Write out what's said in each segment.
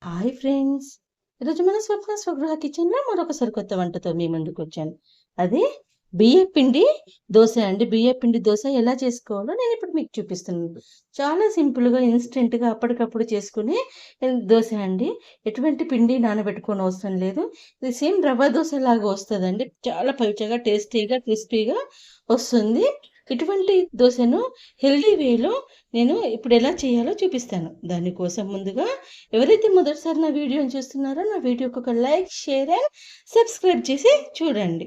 Hi friends! ఈరోజు మన స్వప్న స్వగృహ కిచెన్‌లో మరొకసారి కొత్త వంటతో మీ ముందుకొచ్చాను. అది బియ్యపిండి దోస అండి. బియ్యపిండి దోస ఎలా చేసుకోవాలో నేనిప్పుడు మీకు చూపిస్తున్నాను. చాలా సింపుల్‌గా, ఇన్‌స్టంట్‌గా అప్పటికప్పుడు చేసుకునే దోస అండి. ఎటువంటి పిండి నానబెట్టుకోనవసరం లేదు. ఇది సేమ్ రవ్వ దోసలాగా వస్తదండి. చాలా పల్చగా, టేస్టీగా, క్రిస్పీగా వస్తుంది. ఇటువంటి దోసను హెల్తీ వేలో నేను ఇప్పుడెలా చేయాలో చూపిస్తాను. దానికోసం ముందుగా ఎవరైతే మొదటిసారి నా వీడియోని చూస్తున్నారో నా వీడియోకి ఒక లైక్, షేర్ అండ్ సబ్స్క్రైబ్ చేసి చూడండి.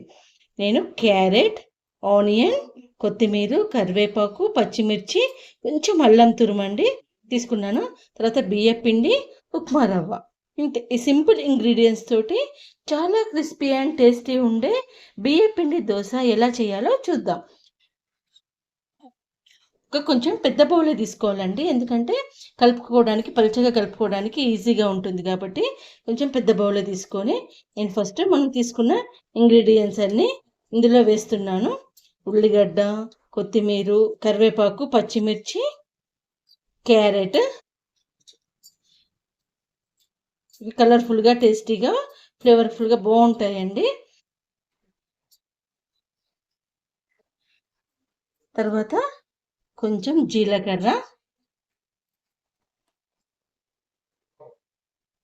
నేను క్యారెట్, ఆనియన్, కొత్తిమీర, కరివేపాకు, పచ్చిమిర్చి, కొంచెం అల్లం తురుమండి తీసుకున్నాను. తర్వాత బియ్యపిండి, ఉప్మా రవ్వ. ఇంతే. ఈ సింపుల్ ఇంగ్రీడియంట్స్ తోటి చాలా క్రిస్పీ అండ్ టేస్టీ ఉండే బియ్యపిండి దోస ఎలా చేయాలో చూద్దాం. కొంచెం పెద్ద బౌలే తీసుకోవాలండి. ఎందుకంటే పలుచగా కలుపుకోవడానికి ఈజీగా ఉంటుంది కాబట్టి కొంచెం పెద్ద బౌలే తీసుకొని నేను ఫస్ట్ మనం తీసుకున్న ఇంగ్రీడియంట్స్ అన్నీ ఇందులో వేస్తున్నాను. ఉల్లిగడ్డ, కొత్తిమీర, కరివేపాకు, పచ్చిమిర్చి, క్యారెట్. ఇవి కలర్ఫుల్‌గా, టేస్టీగా, ఫ్లేవర్‌ఫుల్‌గా బావుంటాయండి. తర్వాత కొంచెం జీలకర్ర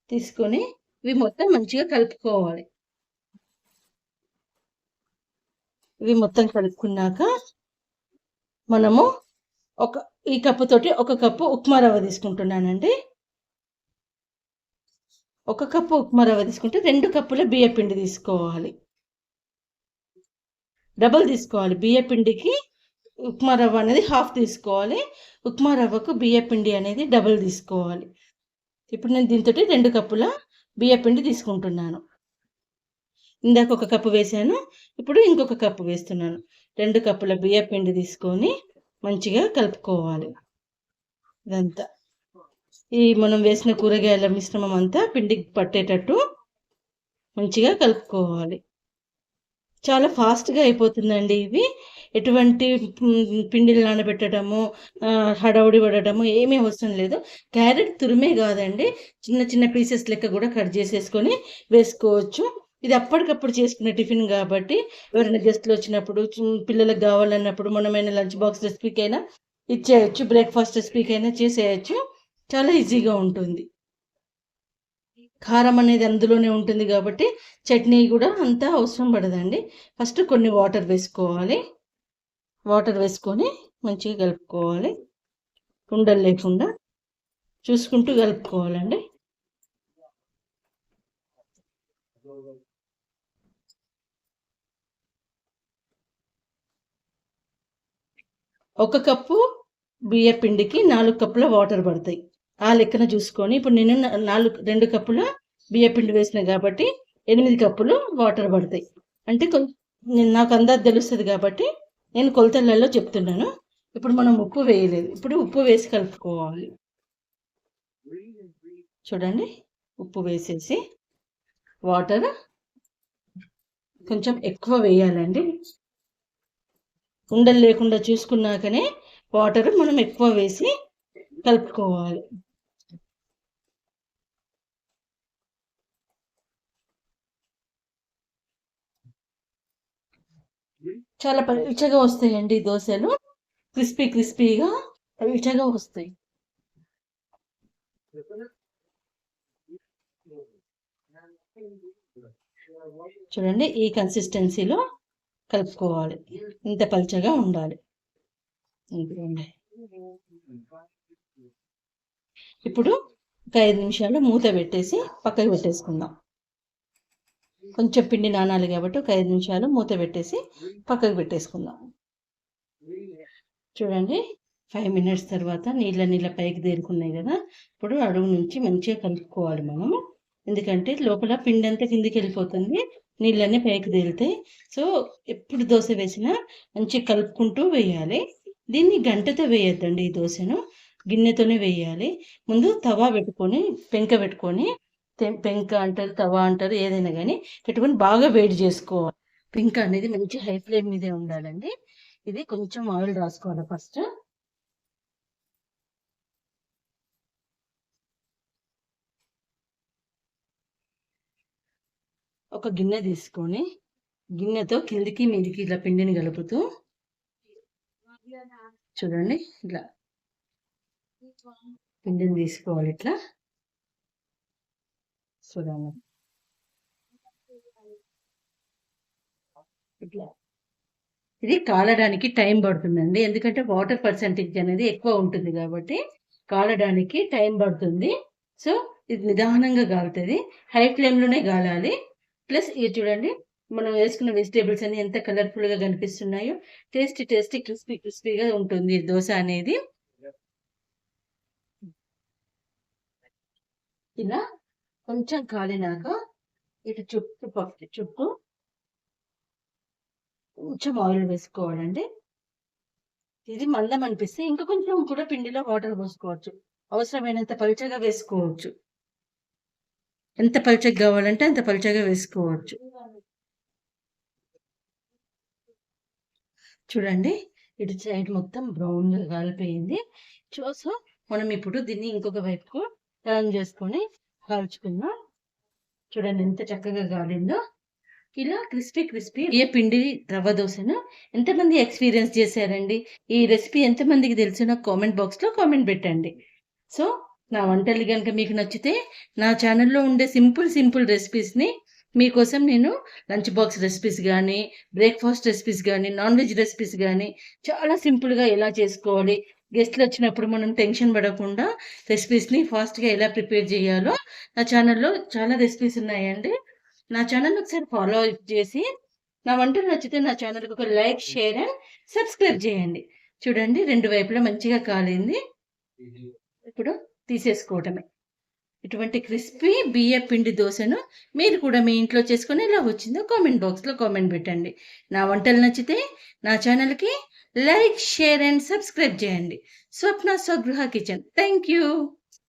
తీసుకొని ఇవి మొత్తం మంచిగా కలుపుకోవాలి. ఇవి మొత్తం కలుపుకున్నాక మనము ఈ కప్పుతోటి ఒక కప్పు ఉప్మా రవ్వ తీసుకుంటున్నానండి. ఒక కప్పు ఉప్మా రవ్వ తీసుకుంటే 2 కప్పుల బియ్యపిండి తీసుకోవాలి. డబుల్ తీసుకోవాలి. బియ్యపిండికి ఉప్మా రవ్వ అనేది హాఫ్ తీసుకోవాలి. ఉప్మా రవ్వకు బియ్యపిండి అనేది డబుల్ తీసుకోవాలి. ఇప్పుడు నేను దీంతోటి 2 కప్పుల బియ్యపిండి తీసుకుంటున్నాను. ఇందాక ఒక కప్పు వేశాను. ఇప్పుడు ఇంకొక కప్పు వేస్తున్నాను. 2 కప్పుల బియ్యపిండి తీసుకొని మంచిగా కలుపుకోవాలి. ఇదంతా. మనం వేసిన కూరగాయల మిశ్రమం అంతా పిండికి పట్టేటట్టు మంచిగా కలుపుకోవాలి. చాలా ఫాస్ట్‌గా అయిపోతుందండి ఇవి. ఎటువంటి పిండిలు నానబెట్టడము, హడావుడి పడడము ఏమీ అవసరం లేదు. క్యారెట్ తురిమే కాదండి, చిన్న చిన్న పీసెస్ లెక్క కూడా కట్ చేసేసుకొని వేసుకోవచ్చు. ఇది అప్పటికప్పుడు చేసుకునే టిఫిన్ కాబట్టి ఎవరైనా గెస్ట్‌లు వచ్చినప్పుడు, పిల్లలకు కావాలన్నప్పుడు మనమైన లంచ్ బాక్స్ రెసిపీకైనా ఇచ్చేయొచ్చు. బ్రేక్‌ఫాస్ట్ రెసిపీకైనా చేసేయొచ్చు. చాలా ఈజీగా ఉంటుంది. కారం అనేది అందులోనే ఉంటుంది కాబట్టి చట్నీ కూడా అంత అవసరం పడదండి. ఫస్ట్ కొన్ని వాటర్ వేసుకోవాలి. వాటర్ వేసుకొని మంచిగా కలుపుకోవాలి. ఉండలు లేకుండా చూసుకుంటూ కలుపుకోవాలండి. ఒక కప్పు బియ్య పిండికి 4 కప్పుల వాటర్ పడతాయి. ఆ లెక్కన చూసుకొని ఇప్పుడు నేను 2 కప్పుల బియ్య పిండి వేసిన కాబట్టి 8 కప్పులు వాటర్ పడతాయి. అంటే నాకు అందాజు తెలుస్తుంది కాబట్టి నేను కొలతలలో చెప్తున్నాను. ఇప్పుడు మనం ఉప్పు వేయలేదు. ఇప్పుడు ఉప్పు వేసి కలుపుకోవాలి. చూడండి, ఉప్పు వేసేసి వాటర్ కొంచెం ఎక్కువ వేయాలండి. ఉండలు లేకుండా చూసుకున్నాకనే వాటర్ మనం ఎక్కువ వేసి కలుపుకోవాలి. చాలా పలుచగా వస్తాయండి దోశలు. క్రిస్పీగా పలుచగా వస్తాయి. చూడండి, ఈ కన్సిస్టెన్సీలో కలుపుకోవాలి. ఇంత పలుచగా ఉండాలి. ఇప్పుడు ఒక 5 నిమిషాలు మూత పెట్టేసి పక్కకు పెట్టేసుకుందాం. కొంచెం పిండి నానాలి కాబట్టి ఒక 5 నిమిషాలు మూత పెట్టేసి పక్కకు పెట్టేసుకుందాం. చూడండి, 5 మినిట్స్ తర్వాత నీళ్ళ పైకి తేరుకున్నాయి కదా. ఇప్పుడు అడుగు నుంచి మంచిగా కలుపుకోవాలి మనము. ఎందుకంటే లోపల పిండి అంతా కిందికి వెళ్ళిపోతుంది, నీళ్ళన్నీ పైకి తేలుతాయి. సో ఎప్పుడు దోశ వేసినా మంచిగా కలుపుకుంటూ వేయాలి. దీన్ని గంటతో వేయొద్దండి. ఈ దోశను గిన్నెతోనే వేయాలి. ముందు తవా పెట్టుకొని, పెంక అంటారు, తవా అంటారు, ఏదైనా కానీ పెట్టుకొని బాగా వేడి చేసుకోవాలి. పెంక అనేది మంచి హై ఫ్లేమ్ మీదే ఉండాలండి. ఇది కొంచెం ఆయిల్ రాసుకోవాలి ఫస్ట్. ఒక గిన్నె తీసుకొని గిన్నెతో కిందికి మీదికి ఇలా పిండిని కలుపుతూ చూడండి ఇట్లా పిండిని తీసుకోవాలి. ఇట్లా చూడండి ఇట్లా. ఇది కాలడానికి టైం పడుతుందండి, ఎందుకంటే వాటర్ పర్సెంటేజ్ అనేది ఎక్కువ ఉంటుంది కాబట్టి కాలడానికి టైం పడుతుంది. సో ఇది నిదానంగా కాలుతుంది, హై ఫ్లేమ్లోనే కాలాలి. ప్లస్ ఇది చూడండి, మనం వేసుకున్న వెజిటేబుల్స్ అన్ని ఎంత కలర్ఫుల్గా కనిపిస్తున్నాయో, టేస్టీ టేస్టీ క్రిస్పీ క్రిస్పీగా ఉంటుంది దోశ అనేది. ఇలా కొంచెం కాలినాక ఇటు చుట్టూ కొంచెం ఆయిల్ వేసుకోవాలండి. ఇది మందం అనిపిస్తే ఇంకా కొంచెం కూడా పిండిలో వాటర్ పోసుకోవచ్చు, అవసరమైనంత పలుచగా వేసుకోవచ్చు. ఎంత పలుచగా కావాలంటే అంత పలుచగా వేసుకోవచ్చు. చూడండి ఇటు సైడ్ మొత్తం బ్రౌన్గా కాలిపోయింది. సో మనం ఇప్పుడు దీన్ని ఇంకొక వైపుకు టర్న్ చేసుకొని కాల్చుకుందాం. చూడండి ఎంత చక్కగా కాలిందో. ఇలా క్రిస్పీ ఏ పిండి రవ్వ దోశను ఎంతమంది ఎక్స్పీరియన్స్ చేశారండి? ఈ రెసిపీ ఎంతమందికి తెలుసు నాకు కామెంట్ బాక్స్లో కామెంట్ పెట్టండి. సో నా వంటలు కనుక మీకు నచ్చితే నా ఛానల్లో ఉండే సింపుల్ రెసిపీస్ని మీకోసం నేను లంచ్ బాక్స్ రెసిపీస్ కానీ, బ్రేక్ఫాస్ట్ రెసిపీస్ కానీ, నాన్ వెజ్ రెసిపీస్ కానీ చాలా సింపుల్గా ఎలా చేసుకోవాలి, గెస్ట్లు వచ్చినప్పుడు మనం టెన్షన్ పడకుండా రెసిపీస్ని ఫాస్ట్గా ఎలా ప్రిపేర్ చేయాలో నా ఛానల్లో చాలా రెసిపీస్ ఉన్నాయండి. నా ఛానల్ ఒకసారి ఫాలో చేసి నా వంటలు నచ్చితే నా ఛానల్కి ఒక లైక్, షేర్ అండ్ సబ్స్క్రైబ్ చేయండి. చూడండి రెండు వైపులా మంచిగా కాలింది. ఇప్పుడు తీసేసుకోవటమే. ఇటువంటి క్రిస్పీ బియ్య పిండి దోశను మీరు కూడా మీ ఇంట్లో చేసుకొని ఎలా వచ్చిందో కామెంట్ బాక్స్లో కామెంట్ పెట్టండి. నా వంటలు నచ్చితే నా ఛానల్కి లైక్, షేర్ అండ్ సబ్స్క్రైబ్ చేయండి. స్వప్న స్వగృహ కిచెన్. Thank you.